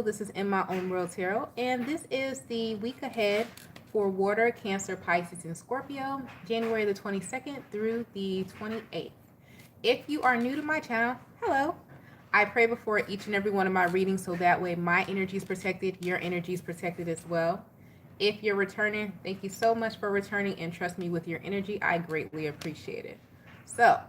This is In My Own World Tarot, and this is the week ahead for Water, Cancer, Pisces, and Scorpio, January the 22nd through the 28th. If you are new to my channel, hello. I pray before each and every one of my readings so that way my energy is protected, your energy is protected as well. If you're returning, thank you so much for returning and trust me with your energy. I greatly appreciate it. So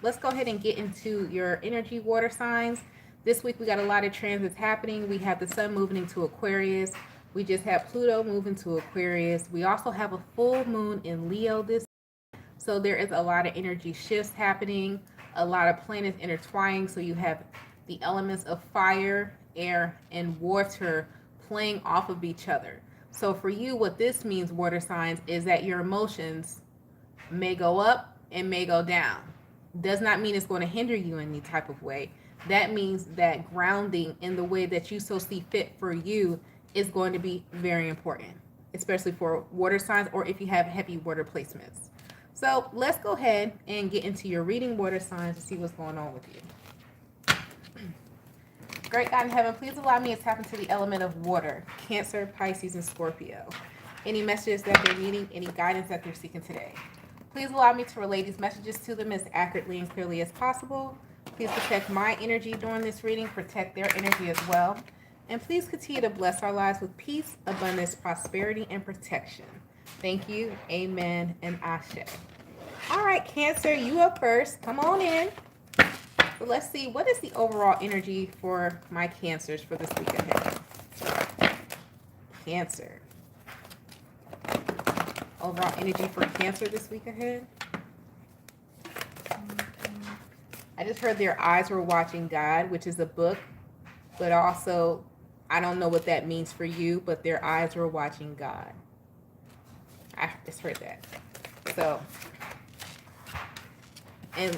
let's go ahead and get into your energy, water signs. This week we got a lot of transits happening. We have the sun moving into Aquarius. We just have Pluto moving to Aquarius. We also have a full moon in Leo this week. So there is a lot of energy shifts happening, a lot of planets intertwining. So you have the elements of fire, air, and water playing off of each other. So for you, what this means, water signs, is that your emotions may go up and may go down. Does not mean it's going to hinder you in any type of way. That means that grounding in the way that you so see fit for you is going to be very important, especially for water signs or if you have heavy water placements. So let's go ahead and get into your reading, water signs, to see what's going on with you. Great God in heaven, please allow me to tap into the element of water, Cancer, Pisces, and Scorpio. Any messages that they're needing, any guidance that they're seeking today. Please allow me to relay these messages to them as accurately and clearly as possible. Please protect my energy during this reading, protect their energy as well. And please continue to bless our lives with peace, abundance, prosperity, and protection. Thank you, amen, and ashe. All right, Cancer, you up first. Come on in. So let's see, what is the overall energy for my Cancers for this week ahead? Cancer. Overall energy for Cancer this week ahead? I just heard their eyes were watching God, which is a book, but also, I don't know what that means for you, but their eyes were watching God. I just heard that. So, and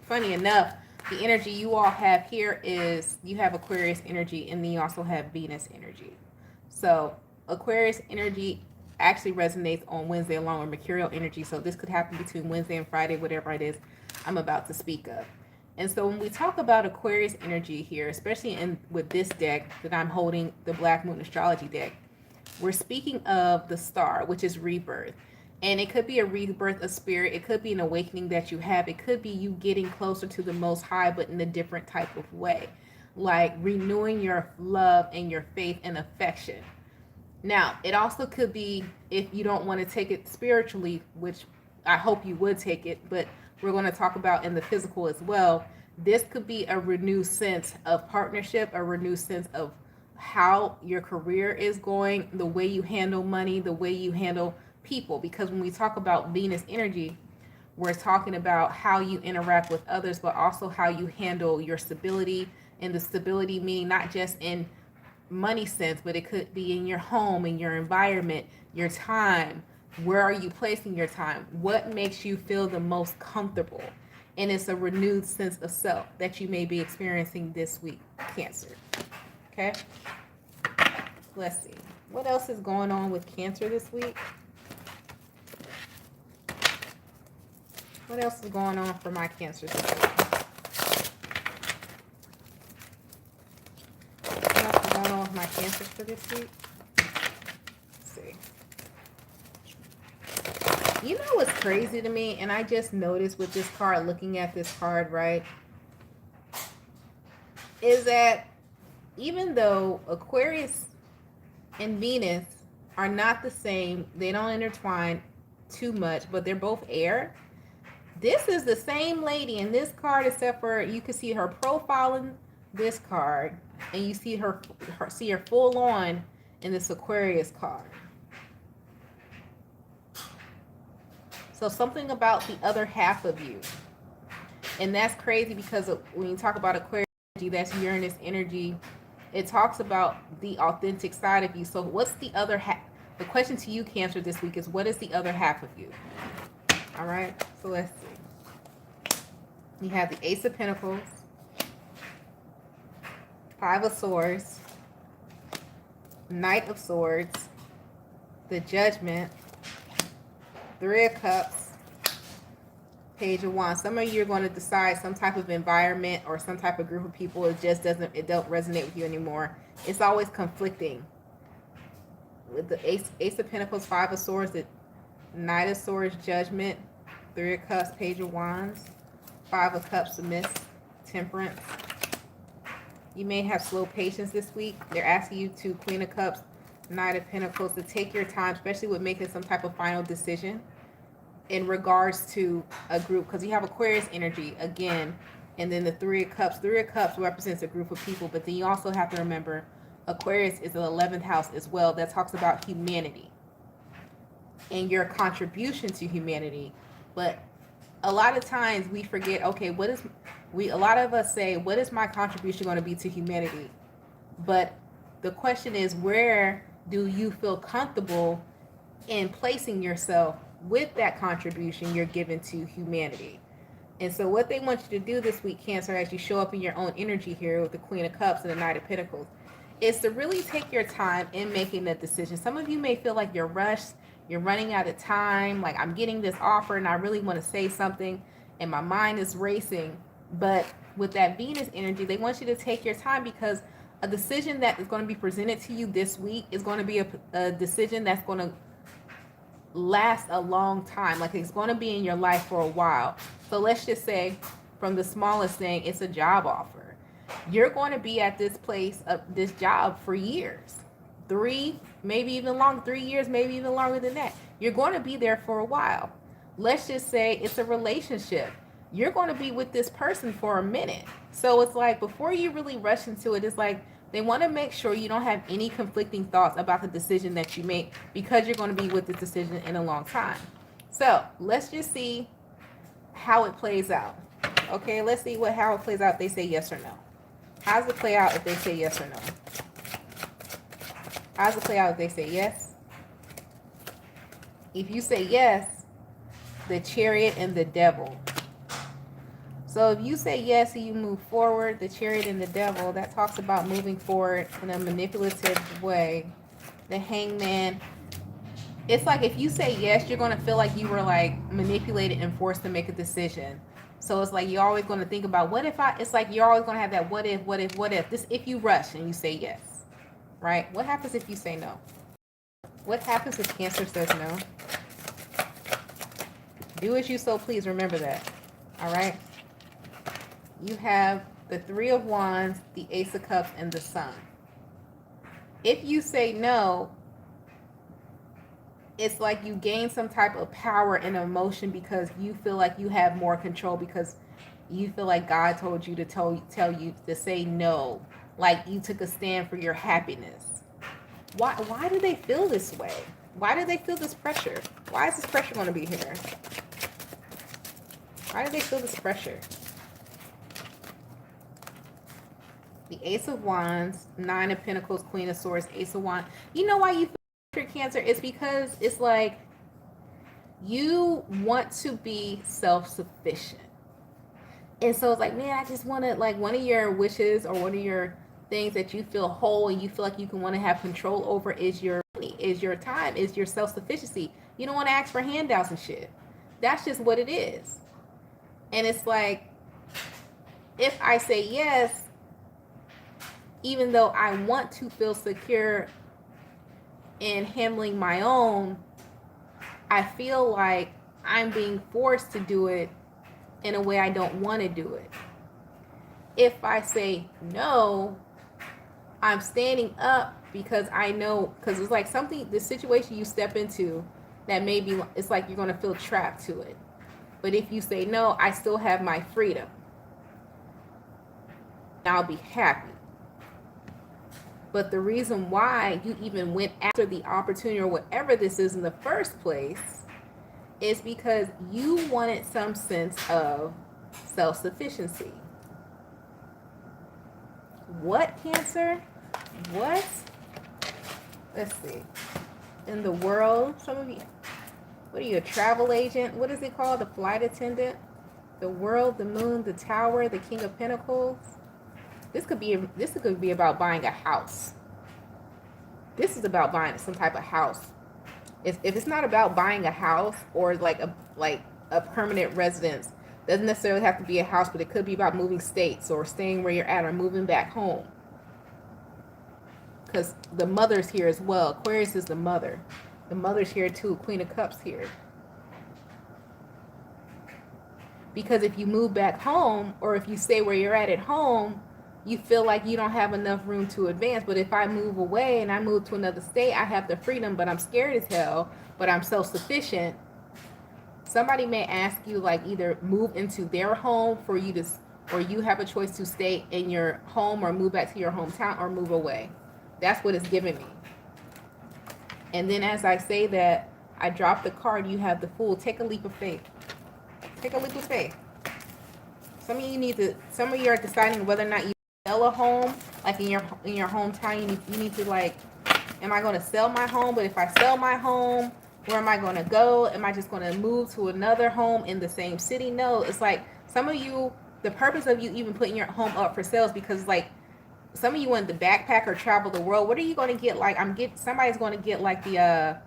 funny enough, the energy you all have here is, you have Aquarius energy, and then you also have Venus energy. So, Aquarius energy actually resonates on Wednesday along with Mercurial energy, so this could happen between Wednesday and Friday, whatever it is I'm about to speak of. And so when we talk about Aquarius energy here, especially with this deck that I'm holding, the Black Moon Astrology deck, we're speaking of the star, which is rebirth. And it could be a rebirth of spirit. It could be an awakening that you have. It could be you getting closer to the Most High, but in a different type of way. Like renewing your love and your faith and affection. Now, it also could be, if you don't want to take it spiritually, which I hope you would take it, but we're going to talk about in the physical as well. This could be a renewed sense of partnership, a renewed sense of how your career is going, the way you handle money, the way you handle people. Because when we talk about Venus energy, we're talking about how you interact with others, but also how you handle your stability. And the stability meaning not just in money sense, but it could be in your home, in your environment, your time. Where are you placing your time? What makes you feel the most comfortable? And it's a renewed sense of self that you may be experiencing this week, Cancer. Okay? Let's see. What else is going on with Cancer this week? What else is going on for my Cancers this week? What else is going on with my Cancers for this week? Let's see. You know what's crazy to me, and I just noticed with this card, looking at this card, right, is that even though Aquarius and Venus are not the same, they don't intertwine too much, but they're both air. This is the same lady in this card, except for you can see her profile in this card, and you see her full on in this Aquarius card. So something about the other half of you. And that's crazy because when you talk about Aquarius energy, that's Uranus energy. It talks about the authentic side of you. So what's the other half? The question to you, Cancer, this week is, what is the other half of you? All right, so let's see. You have the Ace of Pentacles, Five of Swords, Knight of Swords, the Judgment, Three of Cups, Page of Wands. Some of you are going to decide some type of environment or some type of group of people, it don't resonate with you anymore, It's always conflicting. With the Ace of Pentacles, Five of Swords, the Knight of Swords, Judgment, Three of Cups, Page of Wands, Five of Cups, Mist, Temperance. You may have slow patience this week. They're asking you to, Queen of Cups, Knight of Pentacles, to take your time, especially with making some type of final decision in regards to a group, because you have Aquarius energy again, and then the Three of Cups. Three of Cups represents a group of people, but then you also have to remember Aquarius is the 11th house as well. That talks about humanity and your contribution to humanity. But a lot of times we forget, okay, a lot of us say, what is my contribution going to be to humanity? But the question is, where do you feel comfortable in placing yourself with that contribution you're giving to humanity? And so what they want you to do this week, Cancer, as you show up in your own energy here with the Queen of Cups and the Knight of Pentacles, is to really take your time in making that decision. Some of you may feel like you're rushed, you're running out of time, like I'm getting this offer and I really want to say something and my mind is racing. But with that Venus energy, they want you to take your time, because a decision that is going to be presented to you this week is going to be a decision that's going to last a long time. Like it's going to be in your life for a while. So let's just say, from the smallest thing, it's a job offer. You're going to be at this place, this job, for years. 3, maybe even longer, 3 years, maybe even longer than that. You're going to be there for a while. Let's just say it's a relationship. You're going to be with this person for a minute. So it's like, before you really rush into it, it's like they want to make sure you don't have any conflicting thoughts about the decision that you make, because you're going to be with this decision in a long time. So let's just see how it plays out. Okay, let's see how it plays out if they say yes or no. How does it play out if they say yes or no? How does it play out if they say yes? If you say yes, the Chariot and the Devil. So if you say yes and you move forward, the Chariot and the Devil, that talks about moving forward in a manipulative way. The Hangman, it's like if you say yes, you're going to feel like you were like manipulated and forced to make a decision. So it's like you're always going to think about, what if it's like you're always going to have that what if. This, if you rush and you say yes, right? What happens if you say no? What happens if Cancer says no? Do as you so please. Remember that. All right. You have the Three of Wands, the Ace of Cups, and the Sun. If you say no, it's like you gain some type of power and emotion, because you feel like you have more control, because you feel like God told you to tell you to say no, like you took a stand for your happiness. Why do they feel this way? Why do they feel this pressure? Why is this pressure going to be here? Why do they feel this pressure? The Ace of Wands, Nine of Pentacles, Queen of Swords, Ace of Wands. You know why you feel Cancer? It's because it's like you want to be self-sufficient. And so it's like, man, I just want to, like, one of your wishes or one of your things that you feel whole and you feel like you can want to have control over is your money, is your time, is your self-sufficiency. You don't want to ask for handouts and shit. That's just what it is. And it's like, if I say yes, even though I want to feel secure in handling my own, I feel like I'm being forced to do it in a way I don't want to do it. If I say no, I'm standing up because I know, because it's like something, the situation you step into that maybe it's like you're going to feel trapped to it. But if you say no, I still have my freedom. I'll be happy. But the reason why you even went after the opportunity or whatever this is in the first place is because you wanted some sense of self-sufficiency. What, Cancer? What? Let's see. In the world, some of you, what are you, a travel agent? What is it called? A flight attendant? The world, the moon, the tower, the King of Pentacles. This could be about buying a house. This is about buying some type of house. If it's not about buying a house or like a permanent residence, doesn't necessarily have to be a house, but it could be about moving states or staying where you're at or moving back home. because the mother's here as well. Aquarius is the mother. The mother's here too. Queen of Cups here. Because if you move back home, or if you stay where you're at home, you feel like you don't have enough room to advance. But if I move away and I move to another state, I have the freedom, but I'm scared as hell, but I'm self-sufficient. Somebody may ask you, like, either move into their home for you to, or you have a choice to stay in your home or move back to your hometown or move away. That's what it's giving me. And then as I say that, I drop the card, you have the Fool. Take a leap of faith. Take a leap of faith. Some of you are deciding whether or not you sell a home, like in your hometown. You need to, like, am I going to sell my home? But if I sell my home, where am I going to go? Am I just going to move to another home in the same city? No, it's like some of you, the purpose of you even putting your home up for sales, because like some of you want to backpack or travel the world. What are you going to get? Like, somebody's going to get like the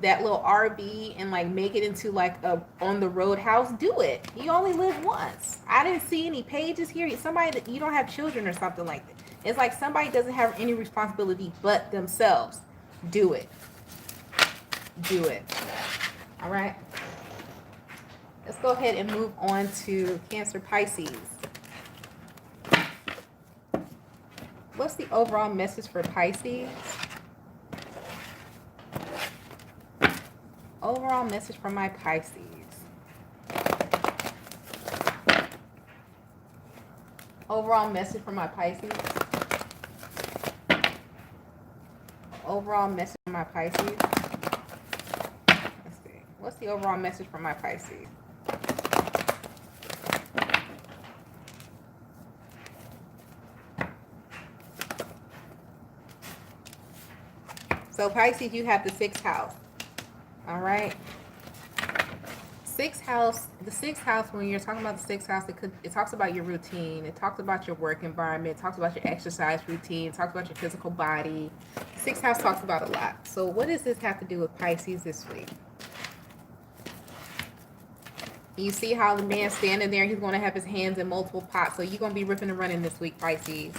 that little RV and like make it into like a on the road house. Do it. You only live once. I didn't see any pages here. Somebody that you don't have children or something like that. It's like somebody doesn't have any responsibility but themselves. Do it. Do it. All right. Let's go ahead and move on to Cancer, Pisces. What's the overall message for Pisces? Overall message for my Pisces. Overall message for my Pisces. Overall message for my Pisces. Let's see. What's the overall message for my Pisces? So Pisces, you have the 6th house. All right. 6th house, the 6th house, when you're talking about the 6th house, it talks about your routine. It talks about your work environment. It talks about your exercise routine. It talks about your physical body. 6th house talks about a lot. So what does this have to do with Pisces this week? You see how the man's standing there? He's going to have his hands in multiple pots. So you're going to be ripping and running this week, Pisces.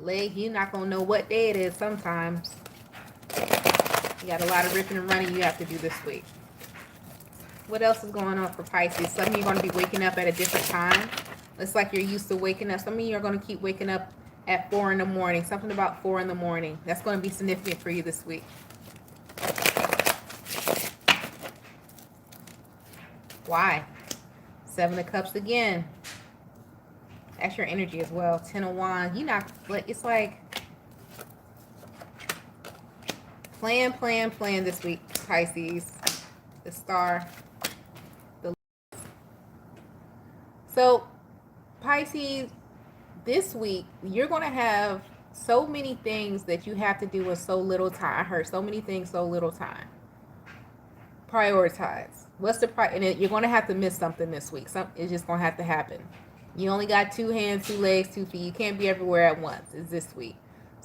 You're not going to know what day it is sometimes. You got a lot of ripping and running you have to do this week. What else is going on for Pisces? Some of you are going to be waking up at a different time. It's like you're used to waking up. Some of you are going to keep waking up at 4 in the morning. Something about 4 in the morning. That's going to be significant for you this week. Why? 7 of Cups again. That's your energy as well. 10 of Wands. It's like plan this week, Pisces. The Star. So, Pisces, this week, you're going to have so many things that you have to do with so little time. I heard so many things, so little time. Prioritize. And you're going to have to miss something this week. It's just going to have to happen. You only got 2 hands, 2 legs, 2 feet. You can't be everywhere at once. It's this week.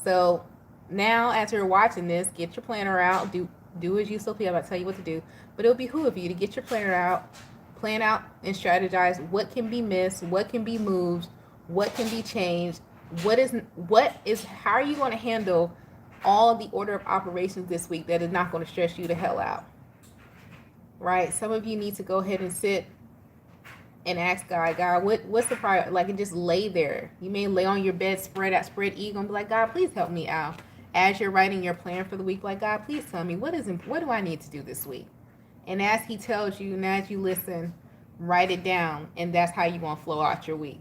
So, now, as you're watching this, get your planner out. Do as you so please. I'm about to tell you what to do. But it'll behoove you to get your planner out. Plan out and strategize what can be missed, what can be moved, what can be changed, how are you going to handle all of the order of operations this week that is not going to stress you the hell out. Right? Some of you need to go ahead and sit and ask God, what's the priority? Like, and just lay there. You may lay on your bed, spread eagle, and be like, God, please help me out. As you're writing your plan for the week, like, God, please tell me what do I need to do this week? And as he tells you, and as you listen, write it down, and that's how you're going to flow out your week.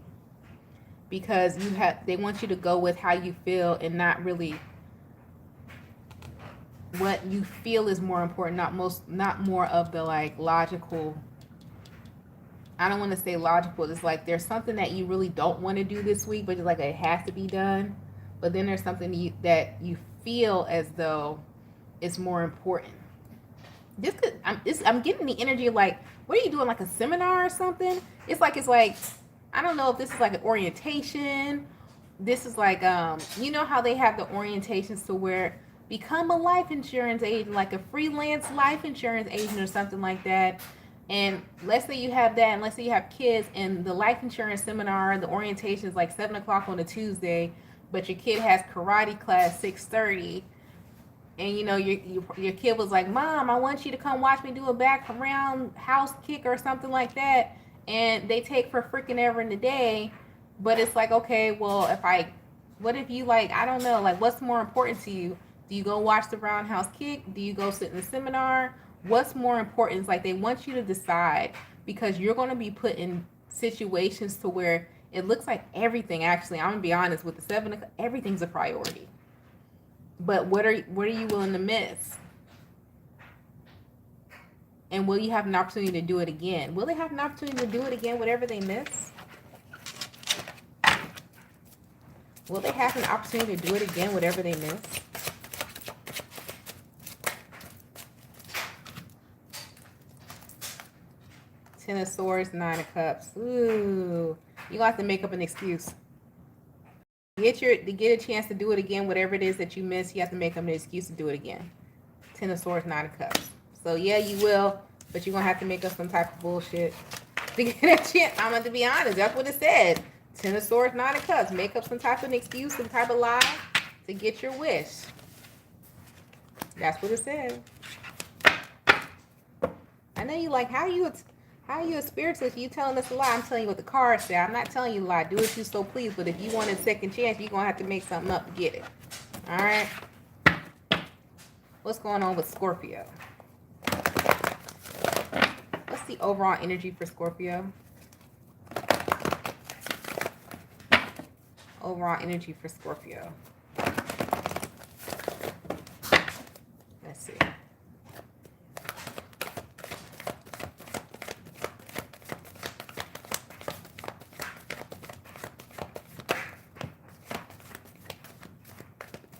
Because they want you to go with how you feel and not really what you feel is more important, not more of the like logical. I don't want to say logical. It's like there's something that you really don't want to do this week, but it's like it has to be done. But then there's something that you feel as though it's more important. I'm getting the energy of like, what are you doing, like a seminar or something? It's like I don't know if this is like an orientation. This is like you know how they have the orientations to where become a life insurance agent, like a freelance life insurance agent or something like that. And let's say you have that, and let's say you have kids, and the life insurance seminar, the orientation is like 7 o'clock on a Tuesday. but your kid has karate class 6:30, and you know your kid was like, "Mom, I want you to come watch me do a back around house kick or something like that," and they take for freaking ever in the day. But it's like, okay, well, what if you like, I don't know, like, what's more important to you? Do you go watch the roundhouse kick? Do you go sit in the seminar? What's more important? It's like they want you to decide, because you're going to be put in situations to where it looks like everything, actually, I'm going to be honest, with the seven, everything's a priority. But what are you willing to miss? And will you have an opportunity to do it again? Will they have an opportunity to do it again, whatever they miss? Will they have an opportunity to do it again, whatever they miss? Ten of Swords, Nine of Cups. Ooh, you have to make up an excuse. To get a chance to do it again, whatever it is that you miss, you have to make up an excuse to do it again. Ten of Swords, Nine of Cups. So yeah, you will, but you're gonna have to make up some type of bullshit to get a chance. I'm going to be honest. That's what it said. Ten of Swords, Nine of Cups. Make up some type of excuse, some type of lie to get your wish. That's what it said. I know you like, how are you a spiritualist? You telling us a lie? I'm telling you what the cards say. I'm not telling you a lie. Do as you so please. But if you want a second chance, you're going to have to make something up to get it. All right? What's going on with Scorpio? What's the overall energy for Scorpio? Overall energy for Scorpio. Let's see.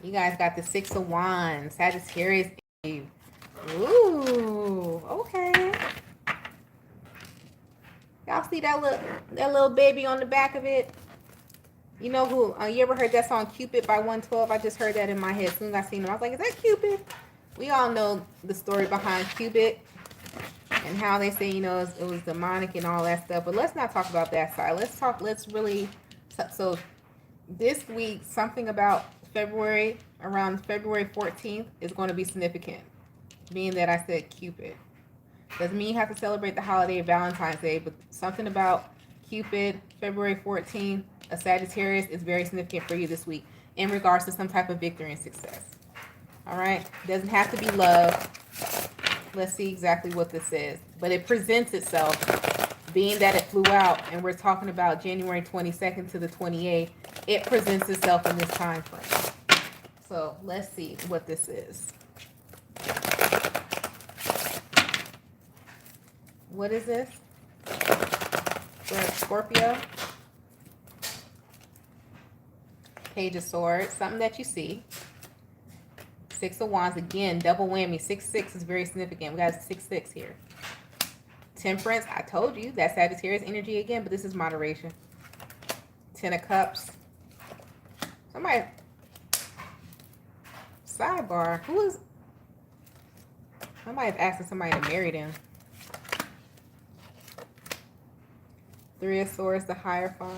You guys got the Six of Wands, Sagittarius. Ooh, okay. Y'all see that little baby on the back of it? You know who? You ever heard that song Cupid by 112? I just heard that in my head. As soon as I seen him, I was like, is that Cupid? We all know the story behind Cupid and how they say, you know, it was demonic and all that stuff. But let's not talk about that side. Let's really, so this week, something about February, around February 14th is going to be significant. Being that I said Cupid. Doesn't mean you have to celebrate the holiday of Valentine's Day, but something about Cupid, February 14th, a Sagittarius, is very significant for you this week in regards to some type of victory and success. All right? Doesn't have to be love. Let's see exactly what this is. But it presents itself, being that it flew out, and we're talking about January 22nd to the 28th, it presents itself in this time frame. So let's see what this is. What is this? For Scorpio. Page of Swords, something that you see. Six of Wands, again, double whammy. 6-6 is very significant. We got 6-6 here. Temperance, I told you, that's Sagittarius energy again, but this is moderation. Ten of Cups. Somebody, sidebar, somebody's asking somebody to marry them. Three of Swords, the Hierophant.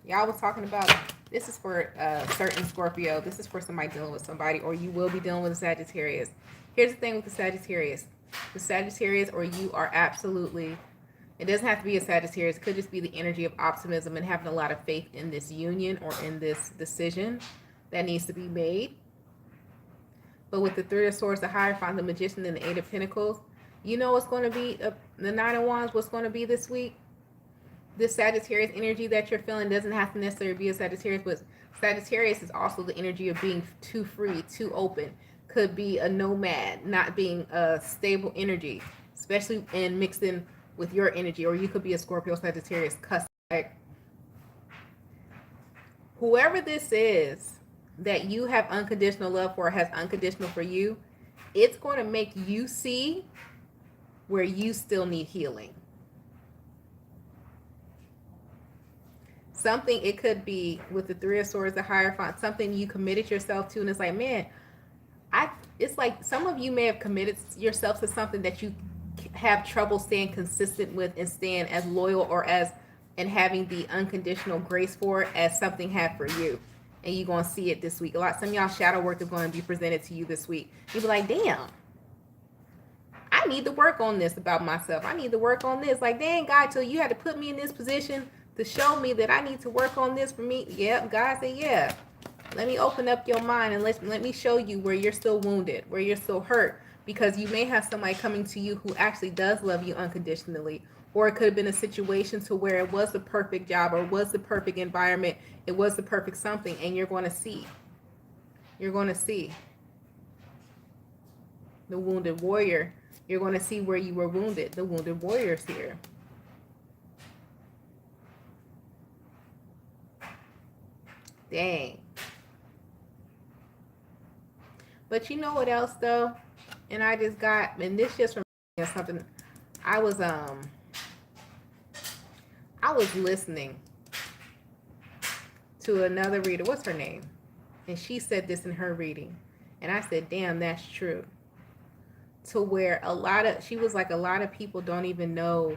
Y'all was talking about, this is for certain Scorpio. This is for somebody dealing with somebody, or you will be dealing with a Sagittarius. Here's the thing with the Sagittarius. The Sagittarius, or you are absolutely, it doesn't have to be a Sagittarius. It could just be the energy of optimism and having a lot of faith in this union or in this decision that needs to be made. But with the Three of Swords, the Hierophant, the Magician, and the Eight of Pentacles, you know what's going to be, the Nine of Wands, what's going to be this week? This Sagittarius energy that you're feeling doesn't have to necessarily be a Sagittarius, but Sagittarius is also the energy of being too free, too open. Could be a nomad, not being a stable energy, especially in mixed in with your energy, or you could be a Scorpio Sagittarius cusp. Like, whoever this is that you have unconditional love for, has unconditional for you, it's going to make you see where you still need healing. Something, it could be with the Three of Swords, the Hierophant, something you committed yourself to, and it's like, man, it's like some of you may have committed yourself to something that you have trouble staying consistent with and staying as loyal or as and having the unconditional grace for it as something had for you. And you're going to see it this week. Some of y'all shadow work is going to be presented to you this week. You'll be like, damn, I need to work on this about myself. I need to work on this. Like, dang, God, so you had to put me in this position to show me that I need to work on this for me. Yep, God said, yeah. Let me open up your mind and let me show you where you're still wounded, where you're still hurt. Because you may have somebody coming to you who actually does love you unconditionally. Or it could have been a situation to where it was the perfect job or was the perfect environment. It was the perfect something. And you're going to see. You're going to see. The wounded warrior. You're going to see where you were wounded. The wounded warrior's here. Dang. But you know what else though? And I just got, and this just reminds me of something. I was listening to another reader. What's her name? And she said this in her reading. And I said, damn, that's true. To where she was like, a lot of people don't even know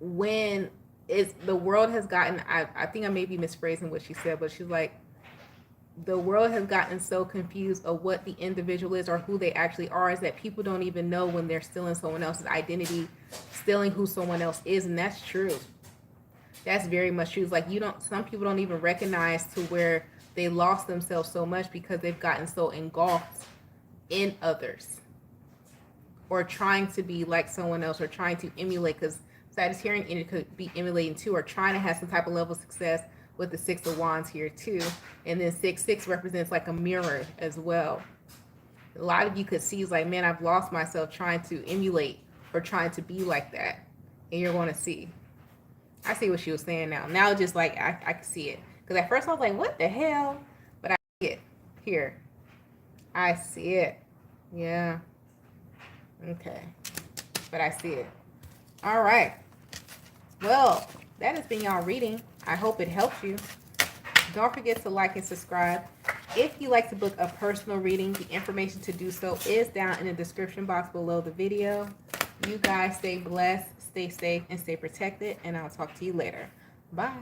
when the world has gotten, I think I may be misphrasing what she said, but she's like, the world has gotten so confused of what the individual is or who they actually are, is that people don't even know when they're stealing someone else's identity, stealing who someone else is. And that's true. That's very much true. It's like some people don't even recognize to where they lost themselves so much because they've gotten so engulfed in others or trying to be like someone else or trying to emulate, because Sagittarian energy could be emulating too, or trying to have some type of level of success with the 6 of Wands here too. And then 6 represents like a mirror as well. A lot of you could see is like, man, I've lost myself trying to emulate or trying to be like that. And you're going to see. I see what she was saying now. Now just like I can see it. Because at first I was like, what the hell? But I see it here. I see it. Yeah. Okay. But I see it. All right. Well, that has been y'all reading. I hope it helps you. Don't forget to like and subscribe. If you like to book a personal reading, the information to do so is down in the description box below the video. You guys stay blessed, stay safe, and stay protected. And I'll talk to you later. Bye.